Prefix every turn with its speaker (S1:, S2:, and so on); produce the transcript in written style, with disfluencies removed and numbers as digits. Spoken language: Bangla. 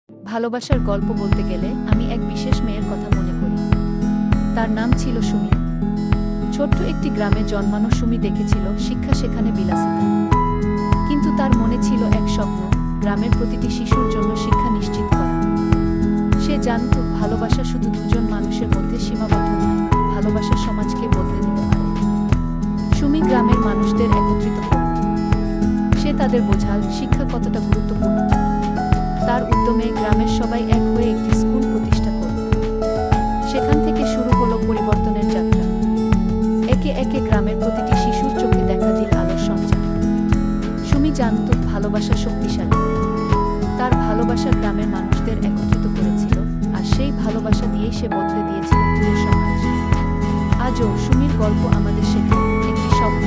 S1: ভালোবাসার গল্প বলতে গেলে আমি এক বিশেষ মেয়ের কথা মনে করি। তার নাম ছিল সুমি। ছোট্ট একটি গ্রামে জন্মানো সুমি দেখেছিল শিক্ষা সেখানে বিলাসিতা, কিন্তু তার মনে ছিল এক স্বপ্ন, গ্রামের প্রতিটি শিশুর জন্য শিক্ষা নিশ্চিত করা। সে জানত ভালোবাসা শুধু দুজন মানুষের মধ্যে সীমাবদ্ধ নয়, ভালোবাসা সমাজকে বদলে দিতে পারে। সুমি গ্রামের মানুষদের একত্রিত করত। সে তাদের বোঝাল শিক্ষা কতটা গুরুত্বপূর্ণ। তার উদ্যমে গ্রামের সবাই এক হয়ে একটি স্কুল প্রতিষ্ঠা করল। সেখান থেকে শুরু হলো পরিবর্তনের যাত্রা। একে একে গ্রামের প্রতিটি শিশুর চোখে দেখা দিল আলোর সঞ্চার। সুমি জানত ভালোবাসা শক্তিশালী। তার ভালোবাসা গ্রামের মানুষদের একত্রিত করেছিল, আর সেই ভালোবাসা দিয়েই সে বদলে দিয়েছিল পুরো সমাজ। আজও সুমির গল্প আমাদের শেখায় একটি স্বপ্ন